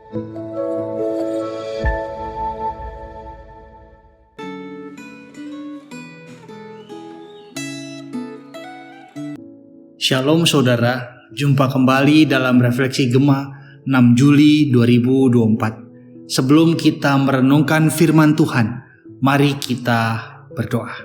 Shalom saudara, jumpa kembali dalam Refleksi Gema 6 Juli 2024. Sebelum kita merenungkan firman Tuhan, mari kita berdoa.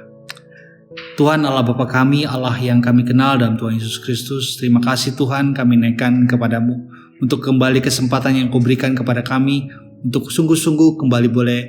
Tuhan Allah Bapa kami, Allah yang kami kenal dalam Tuhan Yesus Kristus, terima kasih Tuhan kami naikkan kepadamu untuk kembali kesempatan yang Kau berikan kepada kami untuk sungguh-sungguh kembali boleh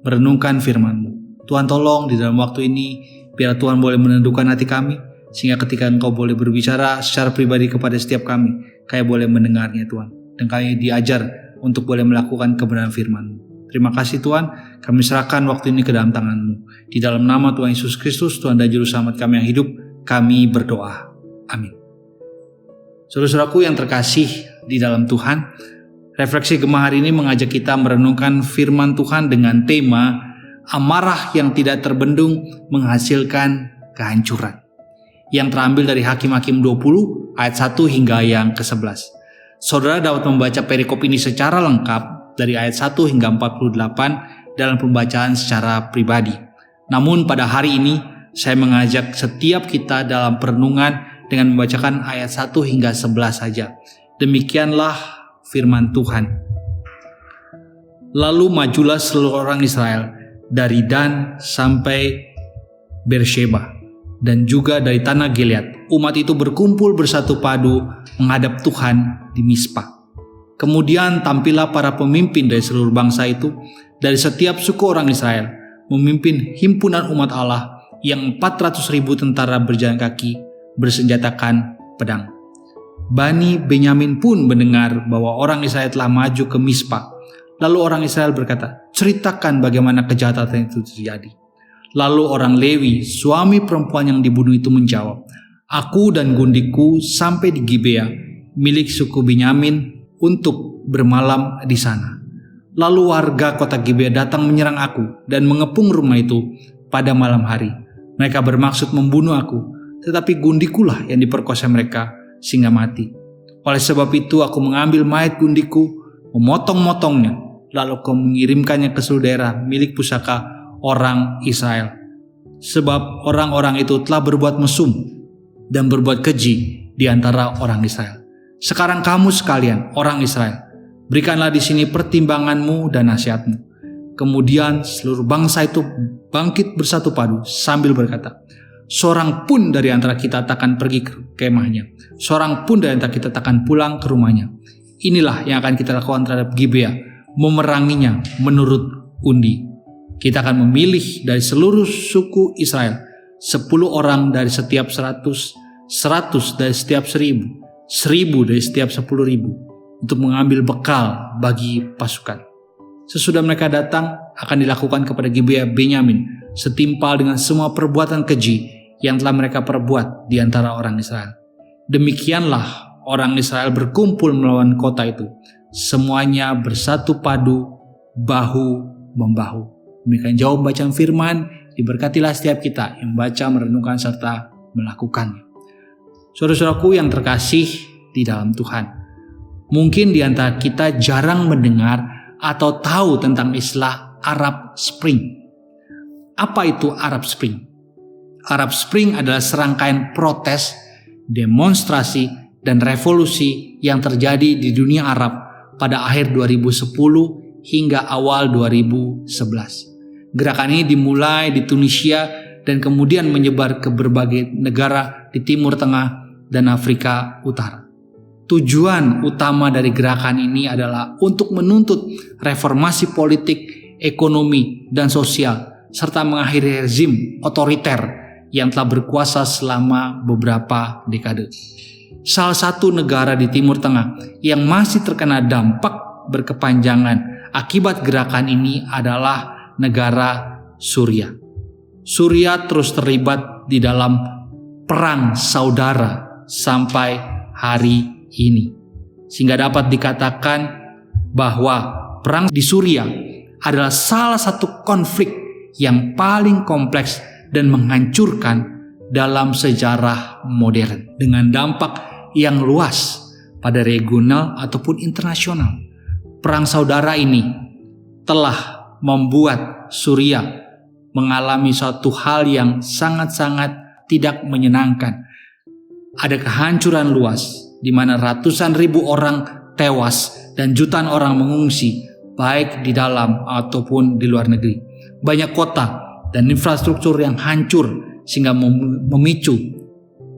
merenungkan firman-Mu. Tuhan tolong di dalam waktu ini biar Tuhan boleh menentukan hati kami, sehingga ketika Engkau boleh berbicara secara pribadi kepada setiap kami, kami boleh mendengarnya Tuhan. Dan kami diajar untuk boleh melakukan kebenaran firman-Mu. Terima kasih Tuhan, kami serahkan waktu ini ke dalam tangan-Mu. Di dalam nama Tuhan Yesus Kristus, Tuhan dan Juru Selamat kami yang hidup, kami berdoa. Amin. Saudara-saudaraku yang terkasih di dalam Tuhan, Refleksi Gema hari ini mengajak kita merenungkan firman Tuhan dengan tema amarah yang tidak terbendung menghasilkan kehancuran, yang terambil dari Hakim-Hakim 20 ayat 1 hingga yang ke-11. Saudara dapat membaca perikop ini secara lengkap dari ayat 1 hingga 48 dalam pembacaan secara pribadi. Namun pada hari ini saya mengajak setiap kita dalam perenungan dengan membacakan ayat 1 hingga 11 saja. Demikianlah firman Tuhan. Lalu majulah seluruh orang Israel dari Dan sampai Beersheba dan juga dari tanah Gilead. Umat itu berkumpul bersatu padu menghadap Tuhan di Mizpah. Kemudian tampillah para pemimpin dari seluruh bangsa itu, dari setiap suku orang Israel, memimpin himpunan umat Allah yang 400.000 tentara berjalan kaki bersenjatakan pedang. Bani Benyamin pun mendengar bahwa orang Israel telah maju ke Mizpah. Lalu orang Israel berkata, "Ceritakan bagaimana kejahatan itu terjadi." Lalu orang Lewi, suami perempuan yang dibunuh itu menjawab, "Aku dan gundiku sampai di Gibea, milik suku Benyamin, untuk bermalam di sana. Lalu warga kota Gibea datang menyerang aku dan mengepung rumah itu pada malam hari. Mereka bermaksud membunuh aku, tetapi gundikulah yang diperkosa mereka sehingga mati. Oleh sebab itu aku mengambil mayat gundiku, memotong-motongnya, lalu aku mengirimkannya ke seluruh daerah milik pusaka orang Israel. Sebab orang-orang itu telah berbuat mesum dan berbuat keji di antara orang Israel. Sekarang kamu sekalian, orang Israel, berikanlah di sini pertimbanganmu dan nasihatmu." Kemudian seluruh bangsa itu bangkit bersatu padu sambil berkata, "Seorang pun dari antara kita takkan pergi ke kemahnya, seorang pun dari antara kita takkan pulang ke rumahnya. Inilah yang akan kita lakukan terhadap Gibea, memeranginya menurut undi. Kita akan memilih dari seluruh suku Israel 10 orang dari setiap 100, 100 dari setiap 1000, 1000 dari setiap 10.000 untuk mengambil bekal bagi pasukan. Sesudah mereka datang, akan dilakukan kepada Gibea Benyamin setimpal dengan semua perbuatan keji yang telah mereka perbuat di antara orang Israel." Demikianlah orang Israel berkumpul melawan kota itu, semuanya bersatu padu, bahu-membahu. Demikian jawab bacaan firman, diberkatilah setiap kita yang membaca, merenungkan, serta melakukannya. Saudara-saudaraku yang terkasih di dalam Tuhan, mungkin di antara kita jarang mendengar atau tahu tentang istilah Arab Spring. Apa itu Arab Spring? Arab Spring adalah serangkaian protes, demonstrasi, dan revolusi yang terjadi di dunia Arab pada akhir 2010 hingga awal 2011. Gerakan ini dimulai di Tunisia dan kemudian menyebar ke berbagai negara di Timur Tengah dan Afrika Utara. Tujuan utama dari gerakan ini adalah untuk menuntut reformasi politik, ekonomi, dan sosial, serta mengakhiri rezim otoriter yang telah berkuasa selama beberapa dekade. Salah satu negara di Timur Tengah yang masih terkena dampak berkepanjangan akibat gerakan ini adalah negara Suriah. Suriah terus terlibat di dalam perang saudara sampai hari ini, sehingga dapat dikatakan bahwa perang di Suriah adalah salah satu konflik yang paling kompleks dan menghancurkan dalam sejarah modern, dengan dampak yang luas pada regional ataupun internasional. perang saudara ini telah membuat Suriah mengalami suatu hal yang sangat-sangat tidak menyenangkan. Ada kehancuran luas di mana ratusan ribu orang tewas dan jutaan orang mengungsi baik di dalam ataupun di luar negeri. Banyak kota dan infrastruktur yang hancur sehingga memicu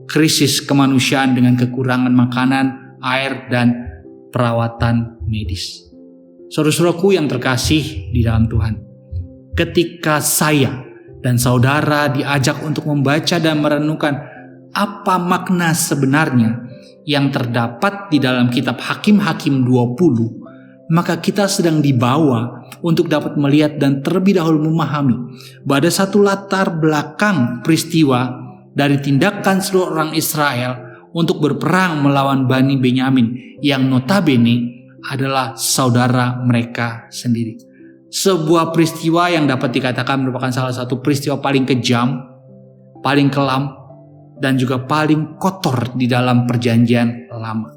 krisis kemanusiaan dengan kekurangan makanan, air, dan perawatan medis. Saudara-saudaraku yang terkasih di dalam Tuhan, ketika saya dan saudara diajak untuk membaca dan merenungkan apa makna sebenarnya yang terdapat di dalam kitab Hakim-Hakim 20, maka kita sedang dibawa untuk dapat melihat dan terlebih dahulu memahami bahwa ada satu latar belakang peristiwa dari tindakan seluruh orang Israel untuk berperang melawan Bani Benyamin yang notabene adalah saudara mereka sendiri. Sebuah peristiwa yang dapat dikatakan merupakan salah satu peristiwa paling kejam, paling kelam, dan juga paling kotor di dalam perjanjian lama.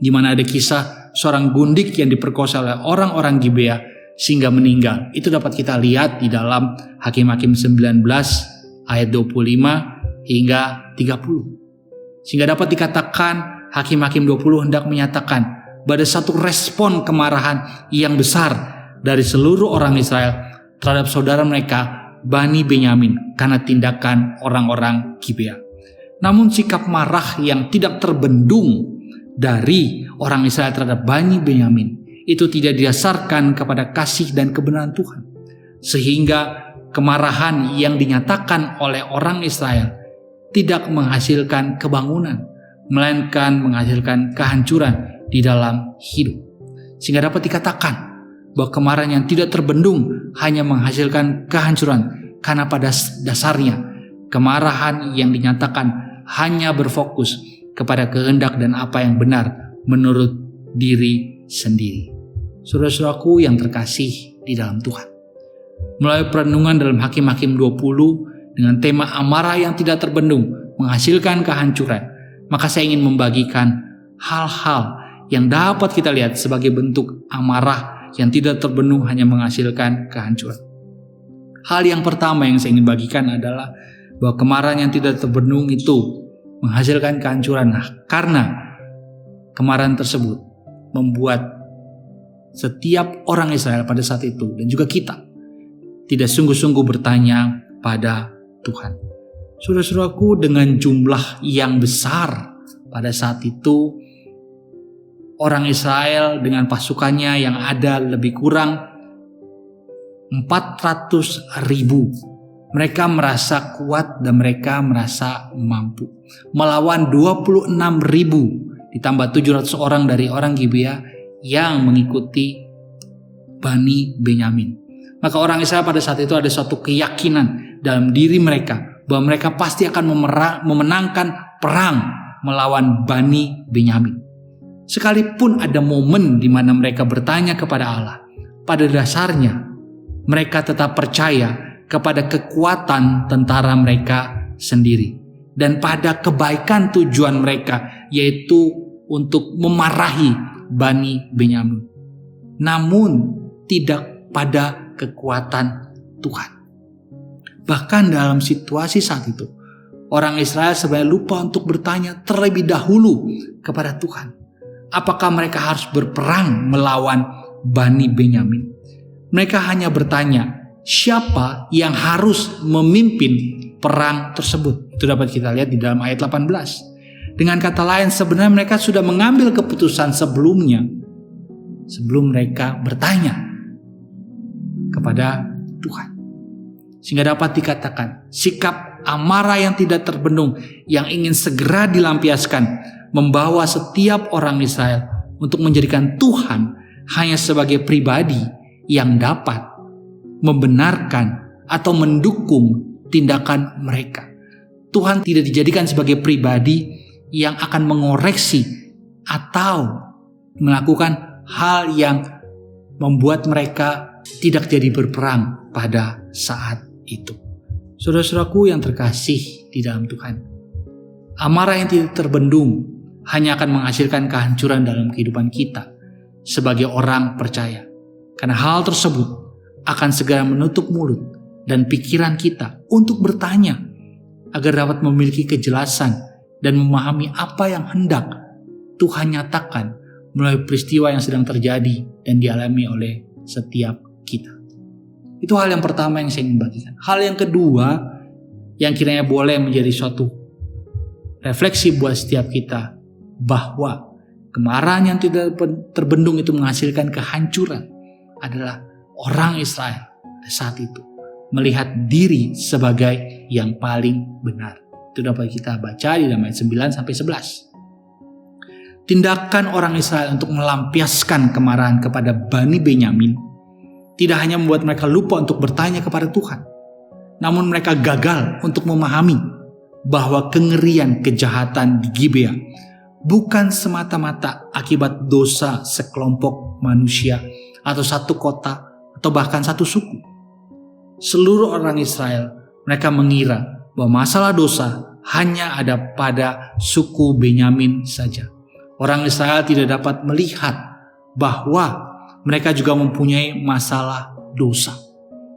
Di mana ada kisah seorang gundik yang diperkosa oleh orang-orang Gibea sehingga meninggal. Itu dapat kita lihat di dalam Hakim-Hakim 19 ayat 25 hingga 30. Sehingga dapat dikatakan Hakim-Hakim 20 hendak menyatakan bahwa ada satu respon kemarahan yang besar dari seluruh orang Israel terhadap saudara mereka Bani Benyamin karena tindakan orang-orang Gibea. Namun sikap marah yang tidak terbendung dari orang Israel terhadap Bani Benyamin itu tidak didasarkan kepada kasih dan kebenaran Tuhan. Sehingga kemarahan yang dinyatakan oleh orang Israel tidak menghasilkan kebangunan, melainkan menghasilkan kehancuran di dalam hidup. Sehingga dapat dikatakan bahwa kemarahan yang tidak terbendung hanya menghasilkan kehancuran, karena pada dasarnya kemarahan yang dinyatakan hanya berfokus kepada kehendak dan apa yang benar menurut diri sendiri. Saudara-saudaraku yang terkasih di dalam Tuhan, melalui perenungan dalam Hakim-Hakim 20 dengan tema amarah yang tidak terbendung menghasilkan kehancuran, maka saya ingin membagikan hal-hal yang dapat kita lihat sebagai bentuk amarah yang tidak terbendung hanya menghasilkan kehancuran. Hal yang pertama yang saya ingin bagikan adalah bahwa kemarahan yang tidak terbendung itu menghasilkan kehancuran. Karena kemarahan tersebut membuat setiap orang Israel pada saat itu dan juga kita tidak sungguh-sungguh bertanya pada Tuhan. Saudara-saudaraku, dengan jumlah yang besar pada saat itu, orang Israel dengan pasukannya yang ada lebih kurang 400.000. Mereka merasa kuat dan mereka merasa mampu melawan 26.000 ditambah 700 orang dari orang Gibea yang mengikuti Bani Benyamin. Maka orang Israel pada saat itu ada suatu keyakinan dalam diri mereka bahwa mereka pasti akan memenangkan perang melawan Bani Benyamin. Sekalipun ada momen di mana mereka bertanya kepada Allah, pada dasarnya mereka tetap percaya kepada kekuatan tentara mereka sendiri dan pada kebaikan tujuan mereka, yaitu untuk memarahi Bani Benyamin. Namun tidak pada kekuatan Tuhan. Bahkan dalam situasi saat itu, orang Israel sebenarnya lupa untuk bertanya terlebih dahulu kepada Tuhan. Apakah mereka harus berperang melawan Bani Benyamin? Mereka hanya bertanya, siapa yang harus memimpin perang tersebut? Itu dapat kita lihat di dalam ayat 18. Dengan kata lain, sebenarnya mereka sudah mengambil keputusan sebelumnya, sebelum mereka bertanya kepada Tuhan. Sehingga dapat dikatakan, sikap amarah yang tidak terbendung, yang ingin segera dilampiaskan, membawa setiap orang Israel untuk menjadikan Tuhan hanya sebagai pribadi yang dapat membenarkan atau mendukung tindakan mereka. Tuhan tidak dijadikan sebagai pribadi yang akan mengoreksi atau melakukan hal yang membuat mereka tidak jadi berperang pada saat itu. Saudara-saudaraku yang terkasih di dalam Tuhan, amarah yang tidak terbendung hanya akan menghasilkan kehancuran dalam kehidupan kita sebagai orang percaya. Karena hal tersebut akan segera menutup mulut dan pikiran kita untuk bertanya agar dapat memiliki kejelasan dan memahami apa yang hendak Tuhan nyatakan melalui peristiwa yang sedang terjadi dan dialami oleh setiap kita. Itu hal yang pertama yang saya ingin bagikan. Hal yang kedua yang kiranya boleh menjadi suatu refleksi buat setiap kita, bahwa kemarahan yang tidak terbendung itu menghasilkan kehancuran, adalah orang Israel saat itu melihat diri sebagai yang paling benar. Itu dapat kita baca di dalam ayat 9-11. Tindakan orang Israel untuk melampiaskan kemarahan kepada Bani Benyamin tidak hanya membuat mereka lupa untuk bertanya kepada Tuhan, namun mereka gagal untuk memahami bahwa kengerian kejahatan di Gibea bukan semata-mata akibat dosa sekelompok manusia atau satu kota atau bahkan satu suku. Seluruh orang Israel, mereka mengira bahwa masalah dosa hanya ada pada suku Benyamin saja. Orang Israel tidak dapat melihat bahwa mereka juga mempunyai masalah dosa.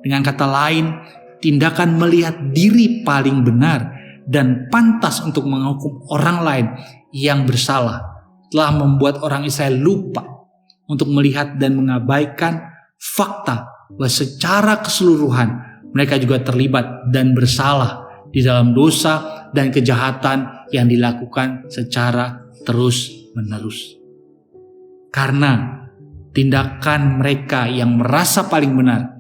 Dengan kata lain, tindakan melihat diri paling benar dan pantas untuk menghukum orang lain yang bersalah telah membuat orang Israel lupa untuk melihat dan mengabaikan fakta bahwa secara keseluruhan mereka juga terlibat dan bersalah di dalam dosa dan kejahatan yang dilakukan secara terus-menerus. Karena tindakan mereka yang merasa paling benar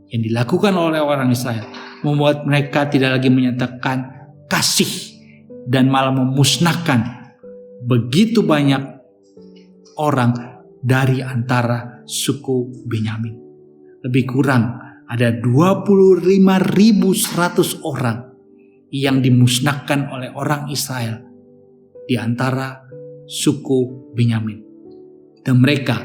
yang dilakukan oleh orang Israel membuat mereka tidak lagi menyatakan kasih dan malah memusnahkan begitu banyak orang dari antara suku Benyamin. Lebih kurang ada 25.100 orang yang dimusnahkan oleh orang Israel di antara suku Benyamin. Dan mereka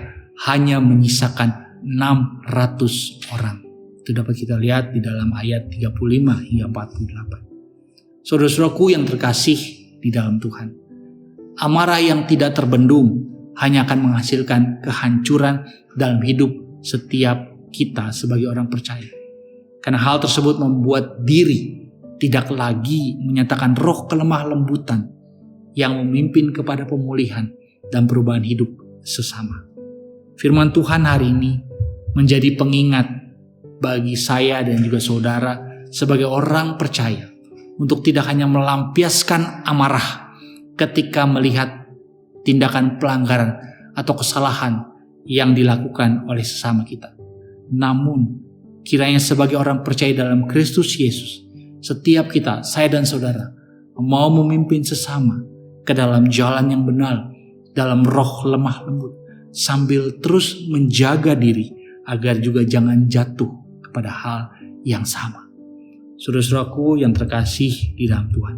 hanya menyisakan 600 orang. Itu dapat kita lihat di dalam ayat 35 hingga 48. Saudara-saudaraku yang terkasih di dalam Tuhan, amarah yang tidak terbendung hanya akan menghasilkan kehancuran dalam hidup setiap kita sebagai orang percaya. Karena hal tersebut membuat diri tidak lagi menyatakan roh kelemah lembutan yang memimpin kepada pemulihan dan perubahan hidup sesama. Firman Tuhan hari ini menjadi pengingat bagi saya dan juga saudara sebagai orang percaya untuk tidak hanya melampiaskan amarah ketika melihat tindakan pelanggaran atau kesalahan yang dilakukan oleh sesama kita. Namun kiranya sebagai orang percaya dalam Kristus Yesus, setiap kita, saya dan saudara, mau memimpin sesama ke dalam jalan yang benar, dalam roh lemah lembut, sambil terus menjaga diri agar juga jangan jatuh kepada hal yang sama. Saudara-saudaraku yang terkasih di dalam Tuhan,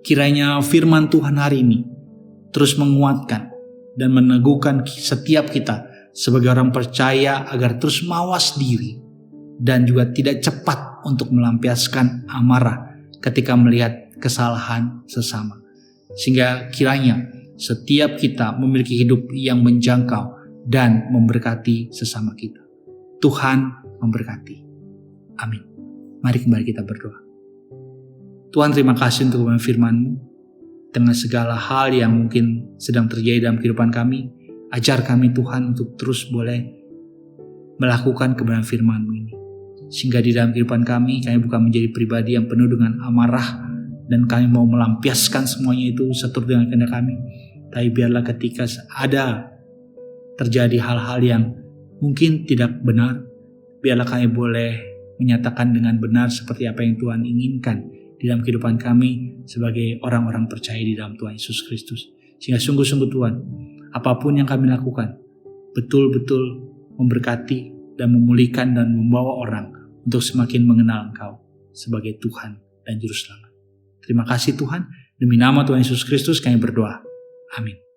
kiranya firman Tuhan hari ini terus menguatkan dan meneguhkan setiap kita sebagai orang percaya agar terus mawas diri dan juga tidak cepat untuk melampiaskan amarah ketika melihat kesalahan sesama. Sehingga kiranya setiap kita memiliki hidup yang menjangkau dan memberkati sesama kita. Tuhan memberkati. Amin. Mari kembali kita berdoa. Tuhan, terima kasih untuk firman-Mu. Dengan segala hal yang mungkin sedang terjadi dalam kehidupan kami, ajar kami Tuhan untuk terus boleh melakukan kebenaran firman-Mu ini. Sehingga di dalam kehidupan kami bukan menjadi pribadi yang penuh dengan amarah dan kami mau melampiaskan semuanya itu seturut dengan kehendak kami. Tapi biarlah ketika ada terjadi hal-hal yang mungkin tidak benar, biarlah kami boleh menyatakan dengan benar seperti apa yang Tuhan inginkan di dalam kehidupan kami sebagai orang-orang percaya di dalam Tuhan Yesus Kristus. Sehingga sungguh-sungguh Tuhan, apapun yang kami lakukan betul-betul memberkati dan memulihkan dan membawa orang untuk semakin mengenal Engkau sebagai Tuhan dan Juru Selamat. Terima kasih Tuhan, demi nama Tuhan Yesus Kristus kami berdoa. Amin.